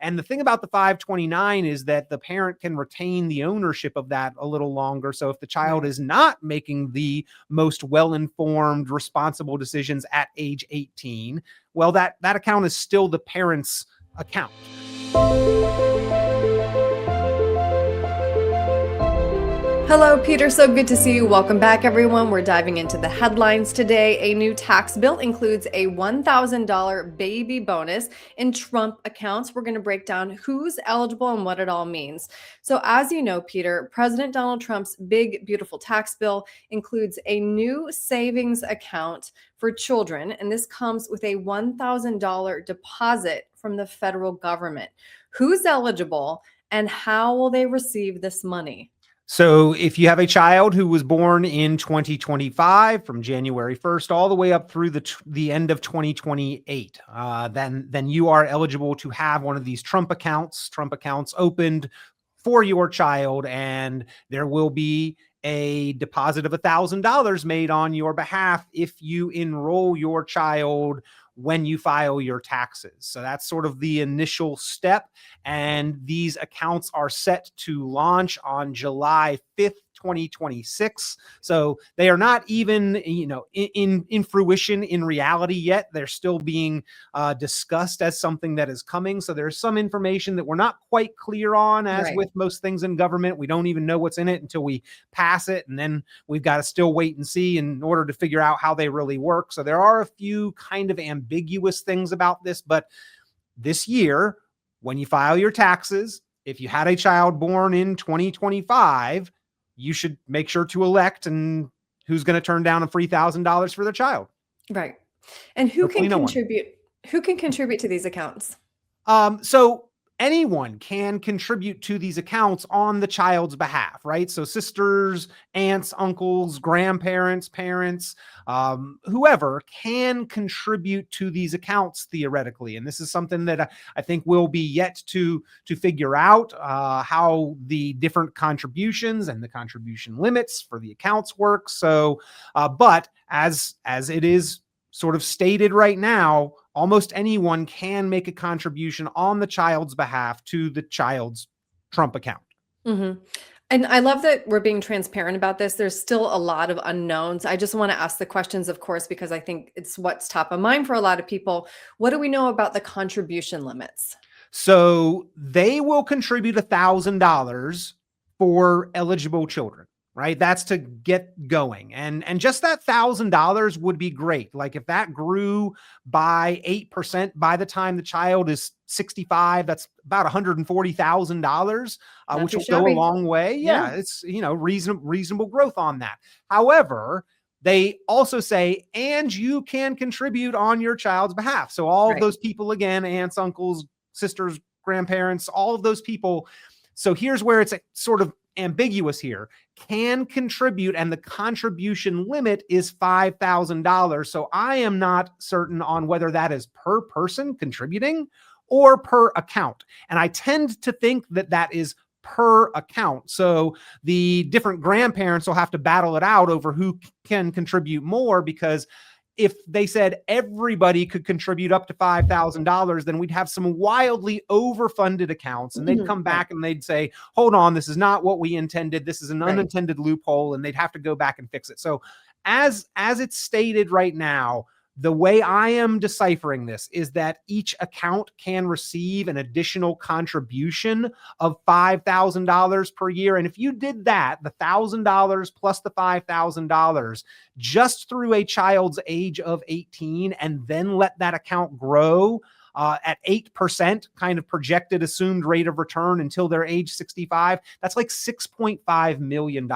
And the thing about the 529 is that the parent can retain the ownership of that a little longer. So if the child is not making the most well-informed, responsible decisions at age 18, well, that account is still the parent's account. Hello, Peter. So good to see you. Welcome back, everyone. We're diving into the headlines today. A new tax bill includes a $1,000 baby bonus in Trump accounts. We're going to break down who's eligible and what it all means. So as you know, Peter, President Donald Trump's big, beautiful tax bill includes a new savings account for children, and this comes with a $1,000 deposit from the federal government. Who's eligible and how will they receive this money? So if you have a child who was born in 2025 from January 1st all the way up through the end of 2028, then you are eligible to have one of these Trump accounts opened for your child, and there will be a deposit of $1,000 made on your behalf if you enroll your child when you file your taxes. So that's sort of the initial step. And these accounts are set to launch on July 5th, 2026. So they are not even, in fruition in reality yet. They're still being discussed as something that is coming. So there's some information that we're not quite clear on, as with most things in government. We don't even know what's in it until we pass it. And then we've got to still wait and see in order to figure out how they really work. So there are a few kind of ambiguous things about this, but this year, when you file your taxes, if you had a child born in 2025, you should make sure to elect and who's going to turn down a $3,000 for their child. Right. And who can contribute? Who can contribute to these accounts? So anyone can contribute to these accounts on the child's behalf, right? So sisters, aunts, uncles, grandparents, parents, whoever can contribute to these accounts theoretically. And this is something that I think will be yet to figure out how the different contributions and the contribution limits for the accounts work. So, but as it is sort of stated right now, almost anyone can make a contribution on the child's behalf to the child's Trump account. Mm-hmm. And I love that we're being transparent about this. There's still a lot of unknowns. I just want to ask the questions, of course, because I think it's what's top of mind for a lot of people. What do we know about the contribution limits? So they will contribute $1,000 for eligible children. Right? That's to get going. And just that $1,000 would be great. Like if that grew by 8% by the time the child is 65, that's about $140,000, which will go a long way. Yeah. It's, reasonable growth on that. However, they also say, and you can contribute on your child's behalf. So all of those people, again, aunts, uncles, sisters, grandparents, all of those people. So here's where it's sort of ambiguous here, can contribute, and the contribution limit is $5,000. So I am not certain on whether that is per person contributing or per account. And I tend to think that that is per account. So the different grandparents will have to battle it out over who can contribute more, because if they said everybody could contribute up to $5,000, then we'd have some wildly overfunded accounts, and they'd come back and they'd say, hold on, this is not what we intended. This is an unintended loophole, and they'd have to go back and fix it. So as it's stated right now, the way I am deciphering this is that each account can receive an additional contribution of $5,000 per year. And if you did that, the $1,000 plus the $5,000 just through a child's age of 18, and then let that account grow at 8% kind of projected assumed rate of return until they're age 65, that's like $6.5 million.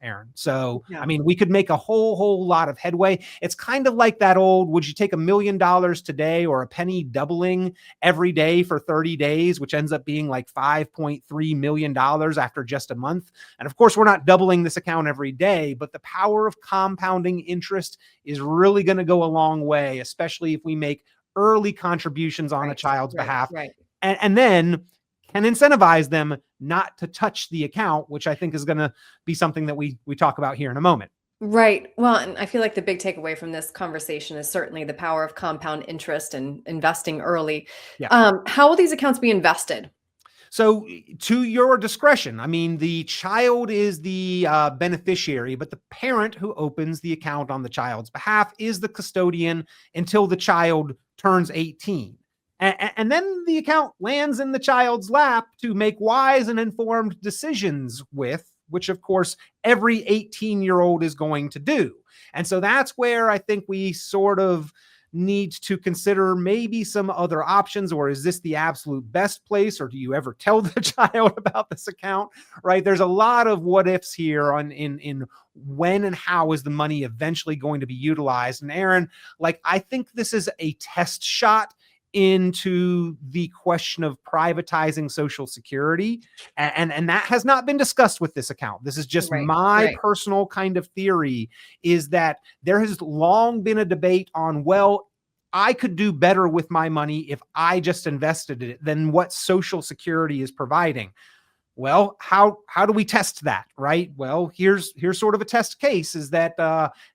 Erin. So, I mean, we could make a whole lot of headway. It's kind of like that old, would you take $1 million today or a penny doubling every day for 30 days, which ends up being like $5.3 million after just a month. And of course, we're not doubling this account every day, but the power of compounding interest is really going to go a long way, especially if we make early contributions on a child's behalf. And then can incentivize them not to touch the account, which I think is going to be something that we talk about here in a moment. Right. Well, and I feel like the big takeaway from this conversation is certainly the power of compound interest and investing early. Yeah. How will these accounts be invested? So, to your discretion, I mean, the child is the beneficiary, but the parent who opens the account on the child's behalf is the custodian until the child turns 18. And then the account lands in the child's lap to make wise and informed decisions with, which, of course, every 18-year-old is going to do. And so that's where I think we sort of need to consider maybe some other options, or is this the absolute best place, or do you ever tell the child about this account? Right, there's a lot of what ifs here on in when and how is the money eventually going to be utilized. And Erin, like, I think this is a test shot into the question of privatizing Social Security, and that has not been discussed with this account. This is just Right. my Right. personal kind of theory, is that there has long been a debate on, well, I could do better with my money if I just invested it than what Social Security is providing. Well, how do we test that, right? Well, here's sort of a test case, is that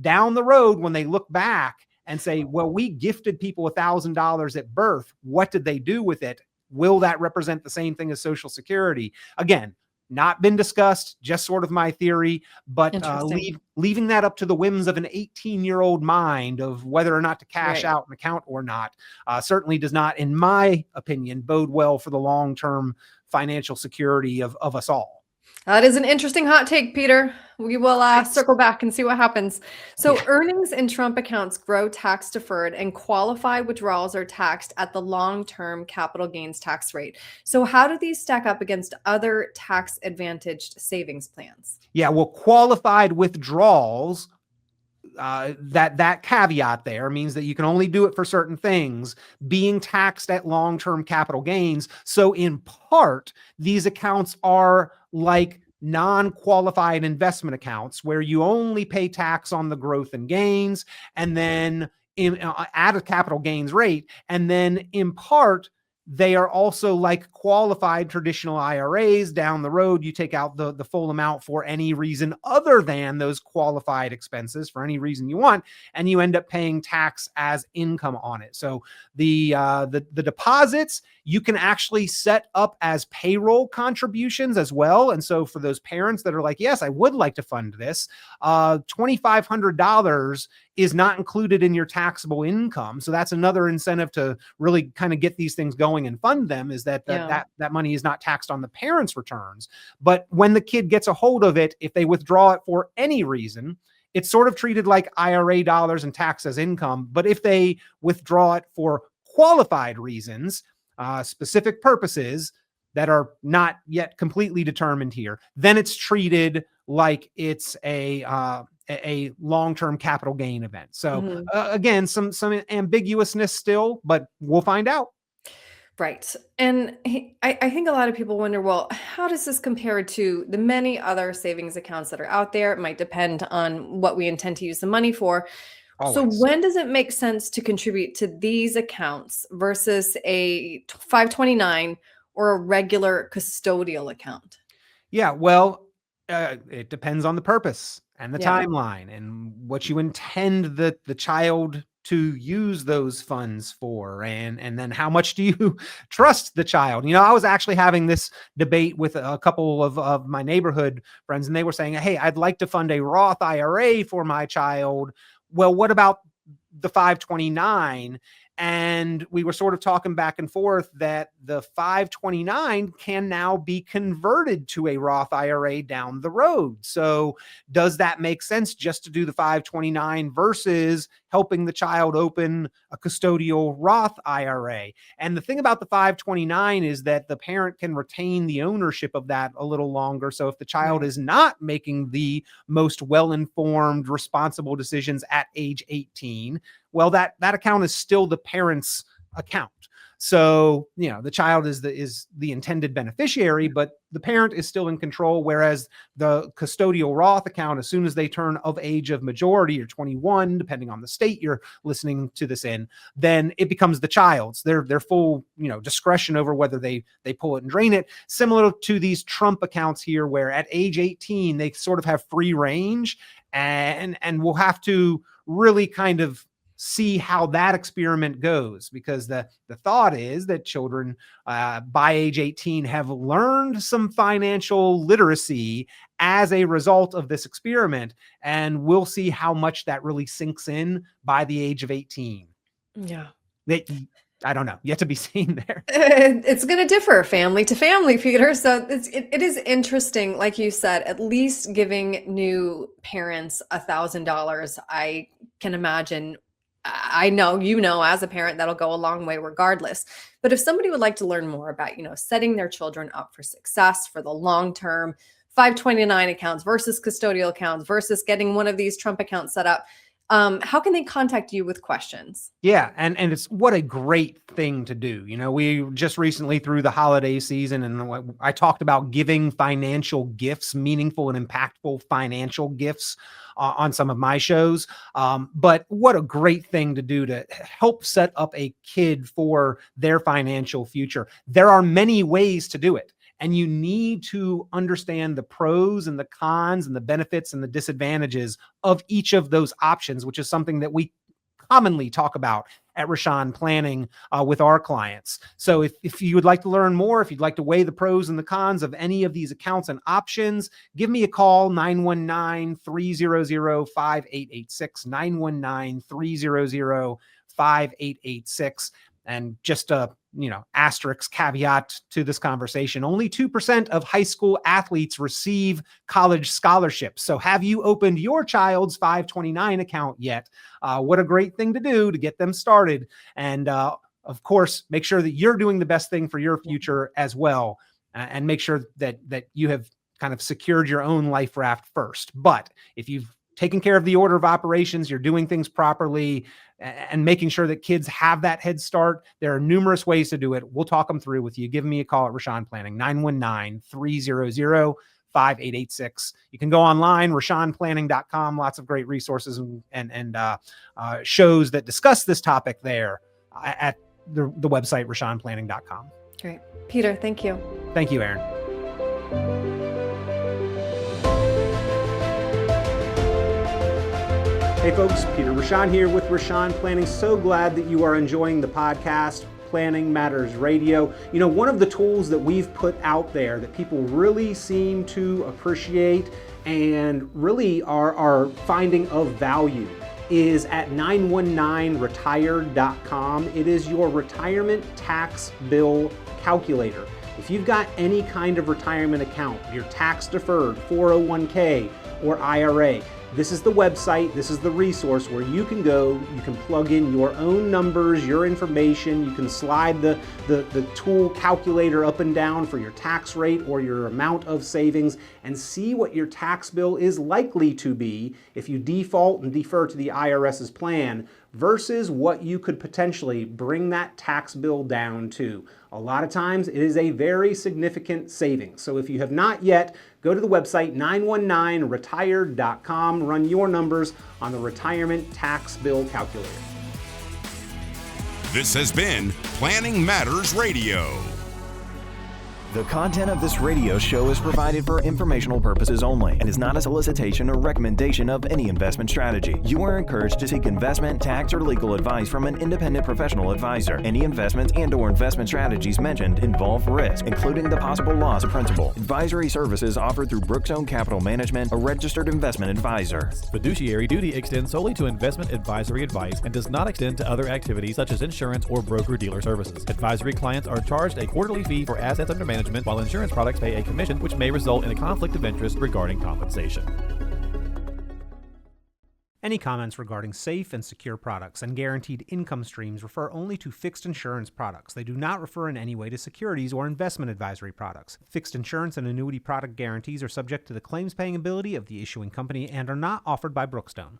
down the road, when they look back and say, well, we gifted people $1,000 at birth, what did they do with it? Will that represent the same thing as Social Security? Again, not been discussed, just sort of my theory, but Interesting. leaving that up to the whims of an 18-year-old mind of whether or not to cash Right. out an account or not certainly does not, in my opinion, bode well for the long-term financial security of us all. That is an interesting hot take, Peter. We will Thanks. circle back and see what happens. So, Yeah. earnings in Trump accounts grow tax deferred, and qualified withdrawals are taxed at the long term capital gains tax rate. So, how do these stack up against other tax advantaged savings plans? Yeah. Well, qualified withdrawals, that caveat there means that you can only do it for certain things, being taxed at long-term capital gains. So in part, these accounts are like non-qualified investment accounts where you only pay tax on the growth and gains, and then at a capital gains rate. And then in part, they are also like qualified traditional IRAs. Down the road, you take out the full amount for any reason other than those qualified expenses, for any reason you want, and you end up paying tax as income on it. So the deposits you can actually set up as payroll contributions as well. And so for those parents that are like, yes, I would like to fund this, $2,500 is not included in your taxable income. So that's another incentive to really kind of get these things going and fund them, is that Yeah. that money is not taxed on the parents' returns. But when the kid gets a hold of it, if they withdraw it for any reason, it's sort of treated like IRA dollars and taxed as income. But if they withdraw it for qualified reasons, specific purposes that are not yet completely determined here, then it's treated like it's a long-term capital gain event. So Mhm. again, some ambiguousness still, but we'll find out. Right. And I think a lot of people wonder, well, how does this compare to the many other savings accounts that are out there? It might depend on what we intend to use the money for. So, Always. when does it make sense to contribute to these accounts versus a 529 or a regular custodial account? Yeah, well, it depends on the purpose and the Yeah. timeline and what you intend the child to use those funds for, and then how much do you trust the child. I was actually having this debate with a couple of my neighborhood friends, and they were saying, hey, I'd like to fund a Roth IRA for my child. Well, what about the 529? And we were sort of talking back and forth that the 529 can now be converted to a Roth IRA down the road. So does that make sense just to do the 529 versus helping the child open a custodial Roth IRA? And the thing about the 529 is that the parent can retain the ownership of that a little longer. So if the child Right. is not making the most well-informed, responsible decisions at age 18, well, that account is still the parent's account. So, the child is the intended beneficiary, but the parent is still in control. Whereas the custodial Roth account, as soon as they turn of age of majority, or 21, depending on the state you're listening to this in, then it becomes the child's. Their full, discretion over whether they pull it and drain it. Similar to these Trump accounts here, where at age 18 they sort of have free range. And we'll have to really kind of see how that experiment goes, because the thought is that children by age 18 have learned some financial literacy as a result of this experiment, and we'll see how much that really sinks in by the age of 18. Yeah. I don't know, yet to be seen there. It's going to differ family to family, Peter. So it is interesting, like you said, at least giving new parents $1,000. I can imagine, I know, as a parent, that'll go a long way regardless. But if somebody would like to learn more about, setting their children up for success for the long term, 529 accounts versus custodial accounts versus getting one of these Trump accounts set up, how can they contact you with questions? Yeah. And it's what a great thing to do. We just recently through the holiday season, and I talked about giving financial gifts, meaningful and impactful financial gifts on some of my shows. But what a great thing to do to help set up a kid for their financial future. There are many ways to do it. And you need to understand the pros and the cons and the benefits and the disadvantages of each of those options, which is something that we commonly talk about at Richon Planning with our clients. So if you would like to learn more, if you'd like to weigh the pros and the cons of any of these accounts and options, give me a call, 919-300-5886, 919-300-5886. And just a asterisk caveat to this conversation, only 2% of high school athletes receive college scholarships. So have you opened your child's 529 account yet? What a great thing to do to get them started. And of course, make sure that you're doing the best thing for your future as well. And make sure that you have kind of secured your own life raft first. But if you've taken care of the order of operations, you're doing things properly, and making sure that kids have that head start, there are numerous ways to do it. We'll talk them through with you. Give me a call at Richon Planning, 919-300-5886. You can go online, richonplanning.com. Lots of great resources and shows that discuss this topic there at the website, richonplanning.com. Great. Peter, thank you. Thank you, Erin. Hey folks, Peter Richon here with Richon Planning. So glad that you are enjoying the podcast, Planning Matters Radio. One of the tools that we've put out there that people really seem to appreciate and really are finding of value is at 919retired.com. It is your retirement tax bill calculator. If you've got any kind of retirement account, your tax-deferred 401k or IRA, this is the website, this is the resource where you can go, you can plug in your own numbers, your information, you can slide the tool calculator up and down for your tax rate or your amount of savings and see what your tax bill is likely to be if you default and defer to the IRS's plan versus what you could potentially bring that tax bill down to. A lot of times it is a very significant savings. So if you have not yet, go to the website 919retired.com, run your numbers on the retirement tax bill calculator. This has been Planning Matters Radio. The content of this radio show is provided for informational purposes only and is not a solicitation or recommendation of any investment strategy. You are encouraged to seek investment, tax, or legal advice from an independent professional advisor. Any investments and/or investment strategies mentioned involve risk, including the possible loss of principal. Advisory services offered through Brookstone Capital Management, a registered investment advisor. Fiduciary duty extends solely to investment advisory advice and does not extend to other activities such as insurance or broker-dealer services. Advisory clients are charged a quarterly fee for assets under management, while insurance products pay a commission, which may result in a conflict of interest regarding compensation. Any comments regarding safe and secure products and guaranteed income streams refer only to fixed insurance products. They do not refer in any way to securities or investment advisory products. Fixed insurance and annuity product guarantees are subject to the claims paying ability of the issuing company and are not offered by Brookstone.